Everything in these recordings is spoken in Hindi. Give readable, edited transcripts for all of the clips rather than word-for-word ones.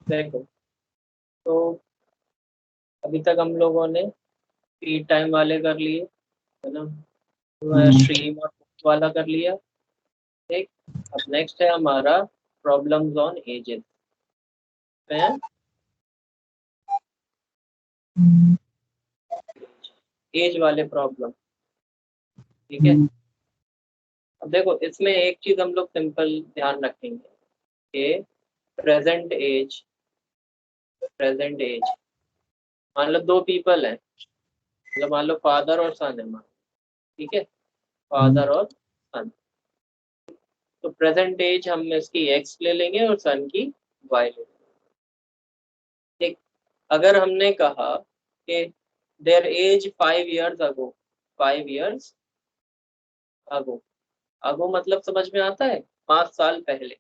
देखो, तो अभी तक हम लोगों ने पी टाइम वाले कर लिए, है ना, स्ट्रीम और वाला कर लिया। ठीक, अब नेक्स्ट है हमारा प्रॉब्लम्स ऑन एजेस में, एज वाले प्रॉब्लम। ठीक है, अब देखो इसमें एक चीज हम लोग सिंपल ध्यान रखेंगे कि प्रेजेंट एज, मान लो दो पीपल हैं, मतलब मान लो फादर और सन है मान, ठीक है, फादर और सन। तो प्रेजेंट एज हम इसकी एक्स ले लेंगे और सन की वाई ले लेंगे। ठीक, अगर हमने कहा कि there as 5 years ago, 5 years ago, ago मतलब समझ में आता है, 5 साल पहले।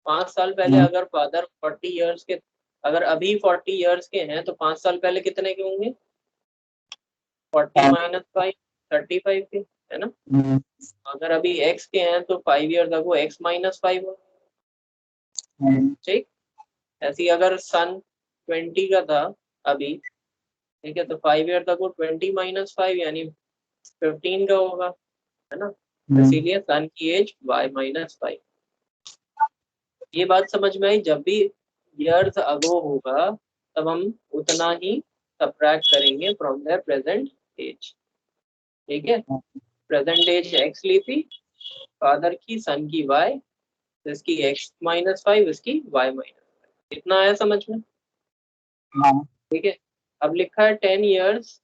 5 साल पहले अगर फादर 40 years के, अगर अभी 40 years के हैं तो 5 साल पहले कितने के होंगे? 40 - 5, 35 के, है ना। अगर अभी एक्स के हैं तो 5 years अगो x - 5 हो। ठीक, ऐसे ही अगर सन 20 का था अभी, ठीक है, तो 5 years अगो 20 - 5 यानी 15 का होगा, है ना। इसीलिए सन की एज y - 5। ये बात समझ में आई? जब भी ईयर्स अगो होगा तब हम उतना ही सब्ट्रैक्ट करेंगे फ्रॉम देयर प्रेजेंट एज। ठीक है, प्रेजेंट एज एक्स ली थी फादर की, सन की वाई, इसकी x - 5, इसकी y - 5। इतना आया समझ में? ठीक है, अब लिखा है 10 years,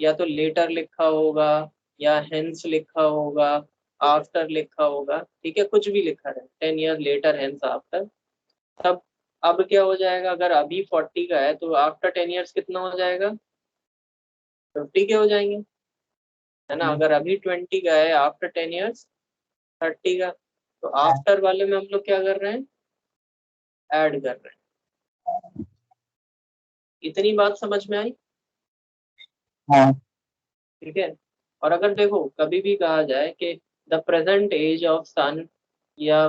या तो लेटर लिखा होगा या हेंस लिखा होगा, आफ्टर लिखा होगा, ठीक है, कुछ भी लिखा है 10 years लेटर, हेंस, आफ्टर। तब अब क्या हो जाएगा? अगर अभी 40 का है तो आफ्टर 10 years कितना हो जाएगा? 50 के हो जाएंगे, है ना। अगर अभी 20 का है, आफ्टर 10 years 30 का। तो आफ्टर वाले में हम लोग क्या कर रहे हैं? ऐड कर रहे हैं। इतनी बात समझ में आई? ठीक है, और अगर देखो कभी भी कहा जाए कि the present age of son या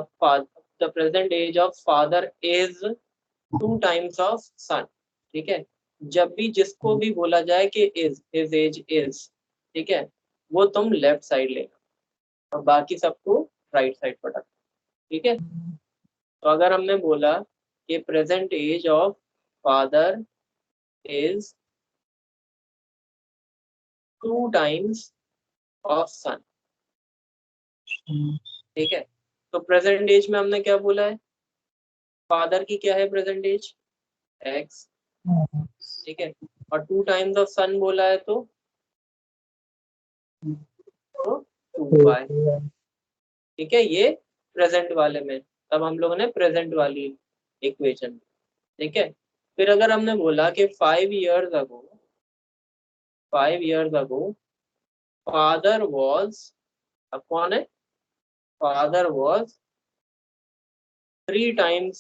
the present age of father is 2 times of son, ठीक है, जब भी जिसको भी बोला जाए कि इज, हिज एज इज, ठीक है, वो तुम लेफ्ट साइड लेना और बाकी सबको राइट साइड पढ़ना। ठीक है, तो अगर हमने बोला कि present age of father is 2 times of son, ठीक है, तो प्रेजेंट एज में हमने क्या बोला है? फादर की क्या है प्रेजेंट एज? एक्स, ठीक है, और 2 times ऑफ सन बोला है तो 2y। ठीक है, ये प्रेजेंट वाले में, तब हम लोगों ने प्रेजेंट वाली इक्वेशन। ठीक है, फिर अगर हमने बोला कि 5 years ago, 5 years ago father was, अब कौन है? Father was 3 times,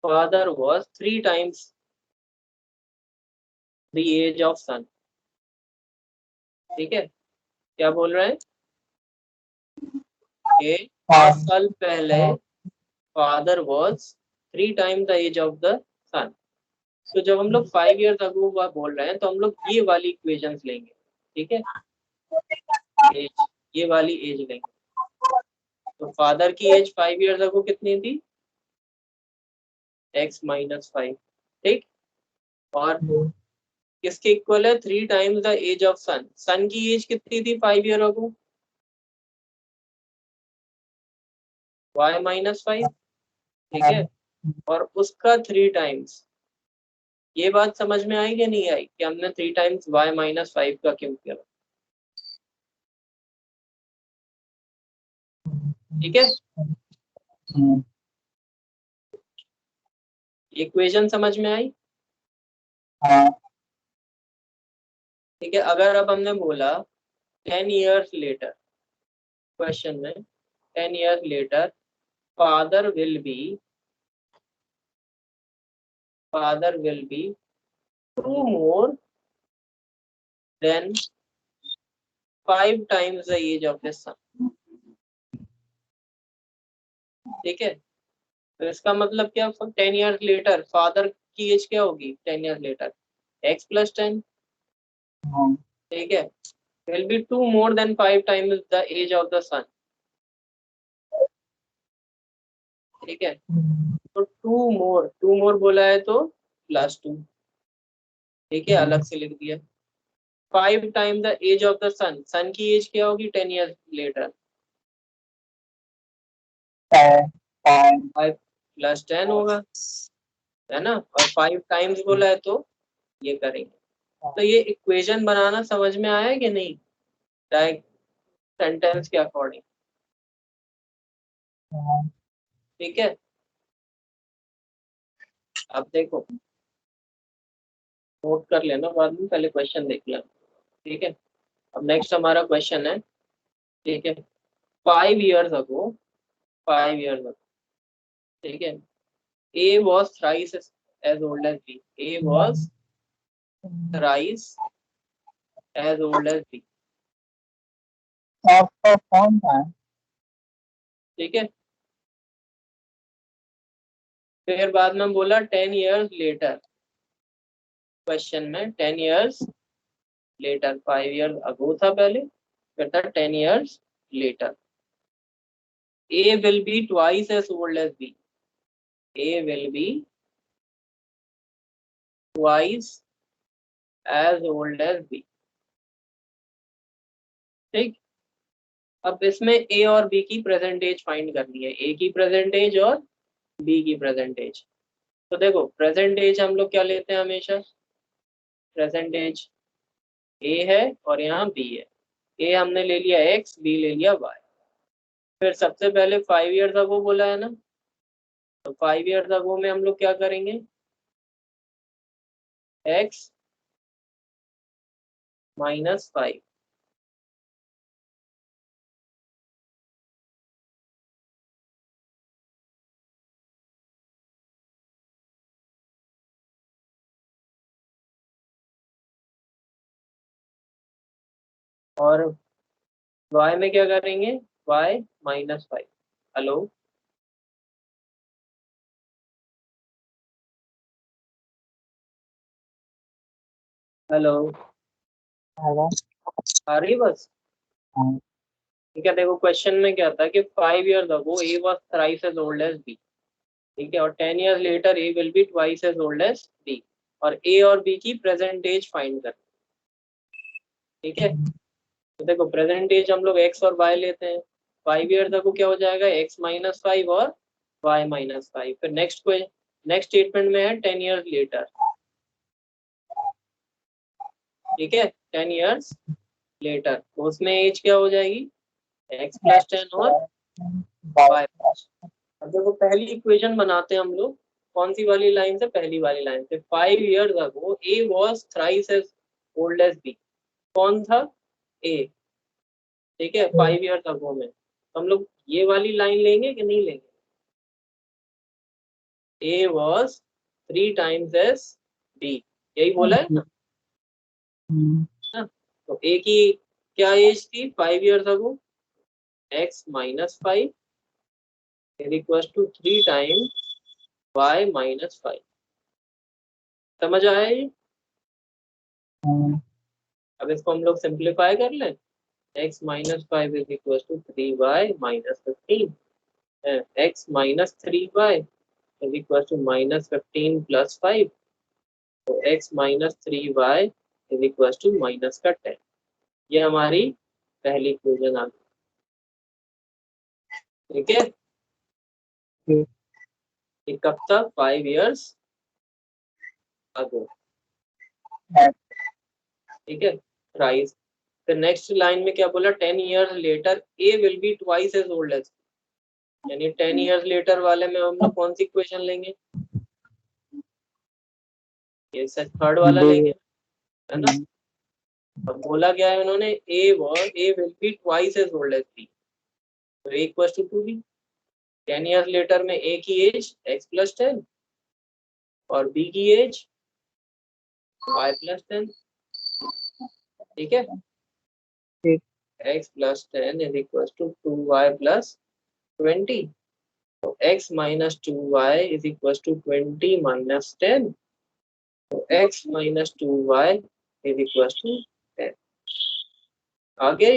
father was 3 times the age of son. ठीक है, क्या बोल रहे हैं कि 5 साल पहले father was 3 times the age of the son. तो जब हम लोग 5 years अगो बोल रहे हैं तो हम लोग ये वाली इक्वेशंस लेंगे। ठीक है, एज, ये वाली एज लेंगे। तो फादर की एज 5 years अगो कितनी थी? x - 5। ठीक, और किसके इक्वल है? 3 times the age of sun. Son की एज कितनी थी 5 years अगो? y - 5, ठीक है, और उसका 3 times। ये बात समझ में आई कि नहीं आई कि हमने 3 times y - 5 का क्यों किया? ठीक है, इक्वेशन समझ में आई? ठीक है, अगर अब हमने बोला 10 years लेटर, क्वेश्चन में 10 years later father will be, father will be 2 more than 5 times the age of his son। ठीक है, तो इसका मतलब क्या, 10 ईयर्स लेटर फादर की एज क्या होगी 10 ईयर्स लेटर, x प्लस 10। ठीक है, will be 2 more than 5 times the age of the son. ठीक है, तो 2 more बोला है तो +2। ठीक है, अलग से लिख दिया। 5 time the age of the son, son की एज क्या होगी 10 ईयर्स लेटर, 5 + 10 होगा, है ना, और 5 टाइम्स बोला है तो ये करेंगे। तो ये इक्वेशन बनाना समझ में आया कि नहीं, डायरेक्ट सेंटेंस के अकॉर्डिंग। ठीक है, अब देखो नोट कर लेना बाद में, पहले क्वेश्चन देख लेना। ठीक है, अब नेक्स्ट हमारा क्वेश्चन है। ठीक है, 5 years ago, 5 years ago, ठीक है, A was thrice as old as B, A was thrice as old as B। आपका कौन था? ठीक है, फिर बाद में बोला 10 years later, क्वेश्चन में 10 years later, 5 years ago था पहले, फिर था 10 years later। A will be twice as old as B, A will be twice as old as B। ठीक, अब इसमें A और B की प्रेजेंट एज फाइंड करनी है, A की प्रेजेंट एज और B की प्रेजेंट एज। तो देखो प्रेजेंट एज हम लोग क्या लेते हैं हमेशा, प्रेजेंट एज A है और यहाँ B है, A हमने ले लिया x, B ले लिया y। फिर सबसे पहले 5 years अगो बोला है ना, तो 5 years अगो में हम लोग क्या करेंगे, x -5, और y में क्या करेंगे, y -5। Hello, hello, hello. आ रही बस। ठीक है, देखो क्वेश्चन में क्या था कि 5 years ago A was thrice as old as B। ठीक है, और 10 years later A will be twice as old as B, और A और B की प्रेजेंट एज फाइंड कर। ठीक है, तो देखो प्रेजेंट एज हम लोग x और y लेते हैं, 5 years ago क्या हो जाएगा x -5 और y -5। फिर नेक्स्ट स्टेटमेंट में है 10 years later। ठीक है, 10 years later, तो उसमें एज क्या हो जाएगी x + 10 और y। अब देखो पहली इक्वेशन बनाते हैं हम लोग, कौन सी वाली लाइन से, पहली वाली लाइन से। 5 years ago A was thrice as old as B, कौन था A। ठीक है, 5 years ago में तो हम लोग ये वाली लाइन लेंगे कि नहीं लेंगे, A was 3 times as B, यही बोला है ना। तो A की क्या एज थी 5 years ago, x -5 is equals to 3 times y -5। समझ आया ये, अब इसको हम लोग सिंप्लीफाई कर लें, x -5 is equals to 3y -15, x -3y is equals to -15 + 5, तो x -3y is equals to -10। ये हमारी पहली इक्वेशन आ गई। ठीक है, ये कब तक, 5 years ago। ठीक है, राइज। फिर नेक्स्ट लाइन में क्या बोला, 10 years later A will be twice as old as, यानी 10 years later वाले में हम लोग कौन सी इक्वेशन लेंगे, ये थर्ड वाला लेंगे, है ना। अब बोला क्या है उन्होंने, A will be twice as old as B, तो A equals to 2B। 10 years later में A की एज x + 10 और B की एज y + 10। ठीक है, x + 10 is equals to 2y + 20, तो x minus 2y is equal to 20 minus 10, तो x minus 2y is equal to 10। आ गया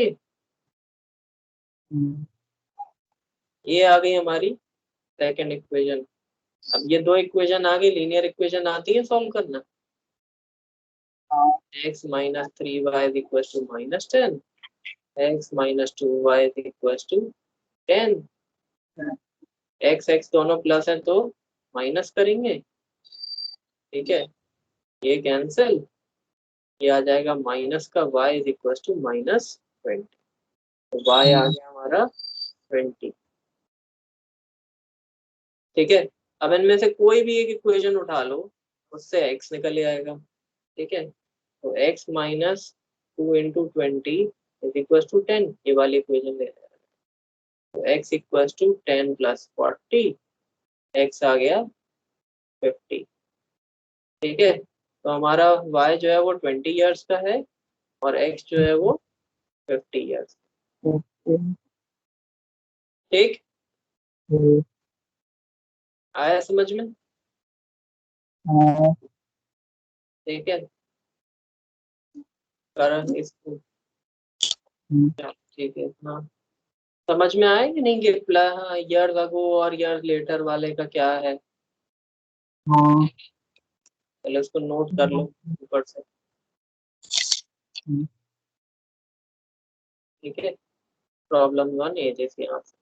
ये आ गई हमारी सेकंड इक्वेशन। अब ये दो इक्वेशन आ गई, लीनियर इक्वेशन आती है सॉल्व करना। x minus 3y is equal to minus 10, x minus 2y is equal to 10। x दोनों प्लस है तो माइनस करेंगे, ठीक है, ये कैंसिल, ये आ जाएगा माइनस का y is equal to minus 20, तो y आ गया हमारा 20। ठीक है, अब इनमें से कोई भी एक इक्वेशन उठा लो, उससे x निकल आएगा। ठीक है, तो x minus 2 into 20 is equal to 10, ये वाली इक्वेशन ले रहे हैं। तो x equal to 10 plus 40, x आ गया 50। ठीक है, तो हमारा y जो है वो 20 ईयर्स का है और x जो है वो 50 ईयर्स। ठीक, आया समझ में? ठीक है, कर इसको। ठीक है, हाँ समझ में आया कि नहीं कि ईयर्स अगो और ईयर्स लेटर वाले का क्या है? पहले उसको नोट कर लो ऊपर से। ठीक है, प्रॉब्लम 1 एजेस यहाँ से।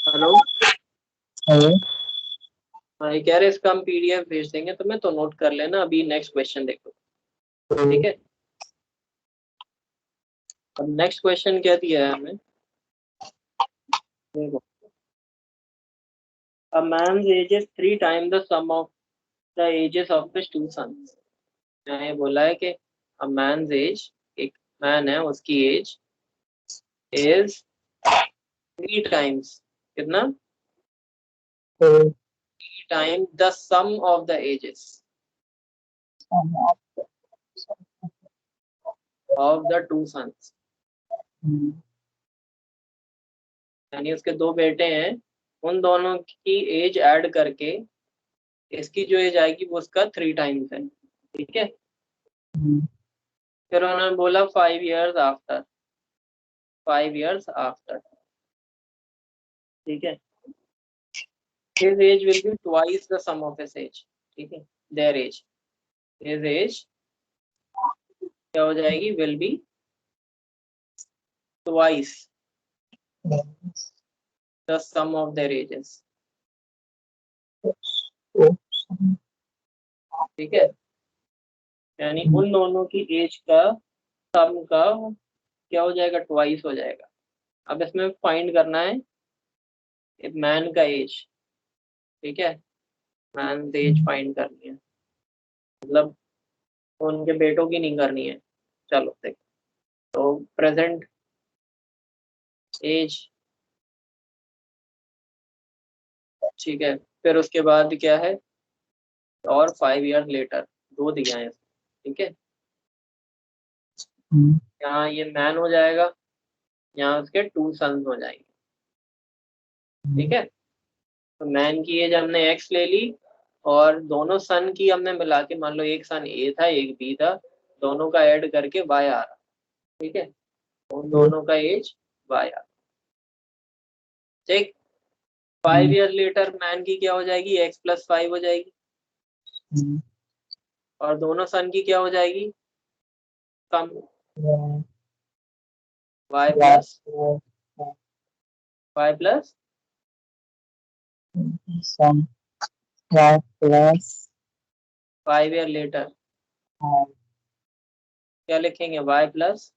हेलो, भाई कह रहे इसका हम पीडीएफ भेज देंगे तुम्हें, तो नोट कर लेना। अभी नेक्स्ट क्वेश्चन देखो। ठीक है, अब नेक्स्ट क्वेश्चन क्या दिया है हमें, देखो। A man's age is 3 times the sum of the ages of his 2 sons। मैंने बोला है कि a man's age, एक मैन है उसकी एज is 3 times, कितना? 3 times the sum of the ages sum of the two sons, यानी उसके दो बेटे हैं, उन दोनों की एज ऐड करके इसकी जो एज आएगी वो उसका 3 टाइम्स है, ठीक है। फिर उन्होंने बोला 5 years आफ्टर, 5 years आफ्टर, ठीक है। his age will be twice the sum of his age, ठीक है, their age, his age क्या हो जाएगी, will be twice the sum of their ages, ठीक है। यानी उन दोनों की एज का सम का क्या हो जाएगा, ट्वाइस हो जाएगा। अब इसमें फाइंड करना है मैन का एज, ठीक है, मैन एज फाइंड करनी है, मतलब उनके बेटों की नहीं करनी है। चलो देखो, तो प्रेजेंट एज, ठीक है, फिर उसके बाद क्या है, और 5 years लेटर, दो दिया है, ठीक है। यहाँ ये मैन हो जाएगा, यहाँ उसके 2 सन्स हो जाएंगे, ठीक है। तो मैन की एज हमने x ले ली, और दोनों सन की हमने मिला के, मान लो एक सन a था एक b था, दोनों का ऐड करके y आ रहा, ठीक है, उन दोनों का एज y आ रहा, ठीक। 5 years लेटर मैन की क्या हो जाएगी, x+5 हो जाएगी, और दोनों सन की क्या हो जाएगी, sum y plus sum y plus 5 years later क्या लिखेंगे, y प्लस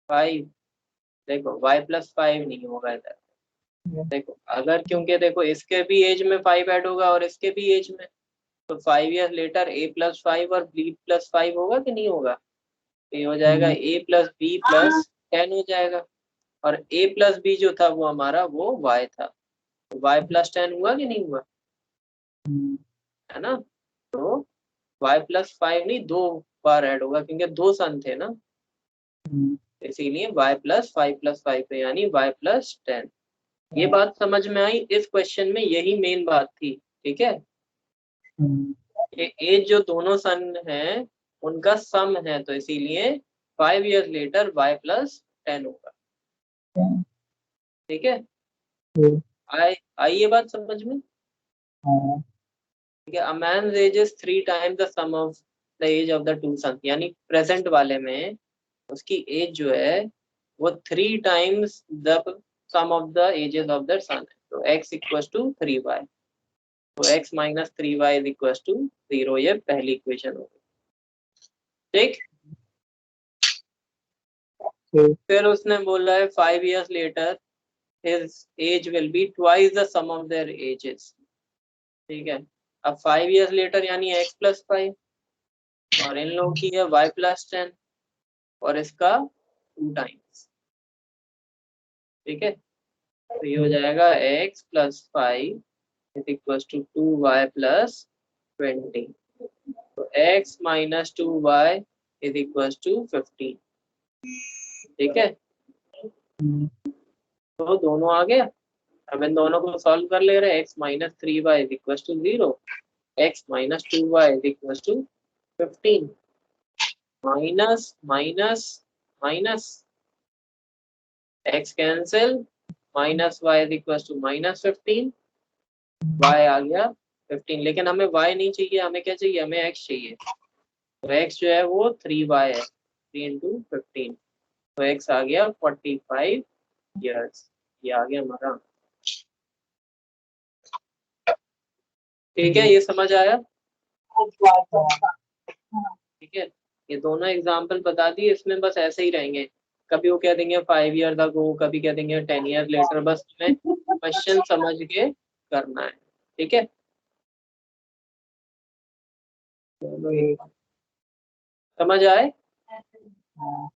5 देखो y+5 नहीं होगा इधर, देखो अगर, क्योंकि देखो इसके भी एज में 5 ऐड होगा और इसके भी एज में, तो 5 years लेटर a+5 और b+5 होगा कि नहीं होगा, तो ये हो जाएगा a+b+10 हो जाएगा, और a+b जो था वो हमारा वो y था, तो y+10 हुआ कि नहीं हुआ, है ना। तो y+5 नहीं, 2 बार ऐड होगा क्योंकि 2 सन थे ना, इसीलिए y+5+5 यानी y+10। ये बात समझ में आई, इस क्वेश्चन में यही मेन बात थी, ठीक है। एज जो दोनों सन हैं उनका सम है, तो इसीलिए 5 years लेटर y+10 होगा, ठीक है। आई ये बात समझ में, ठीक है। A man's age is 3 times the sum of the age of the two son, यानी प्रेजेंट वाले में उसकी एज जो है वो 3 times the sum of the ages of the son है, तो x इक्वल्स टू 3y, तो x minus 3y is equals to 0, ये पहली इक्वेशन होगी, ठीक। फिर उसने बोला है 5 years later his age will be twice the sum of their ages, ठीक है। अब 5 years लेटर यानी x+5, और इन लोगों की है y+10, और इसका 2 टाइम्स, ठीक है। तो ये हो जाएगा x+5 is equal to 2y+20, तो x minus 2y is equal to 15, ठीक है। तो दोनों आ गया, अब इन दोनों को सॉल्व कर ले रहे हैं, x minus 3y is equal to 0, x minus 2y is equal to 15, minus minus minus, x cancel, minus y is equal to minus 15, y आ गया 15, लेकिन हमें y नहीं चाहिए, हमें क्या चाहिए, हमें x चाहिए, तो x जो है वो 3y है, 3 into 15, तो x आ गया 45 years, ये आ गया हमारा, ठीक है। ये समझ आया, ठीक है। ये दोनों एग्जाम्पल बता दिए, इसमें बस ऐसे ही रहेंगे, कभी वो कह देंगे 5 years ago, कभी कह देंगे 10 years later, बस तुम्हें क्वेश्चन समझ के करना है, ठीक है। समझ आए।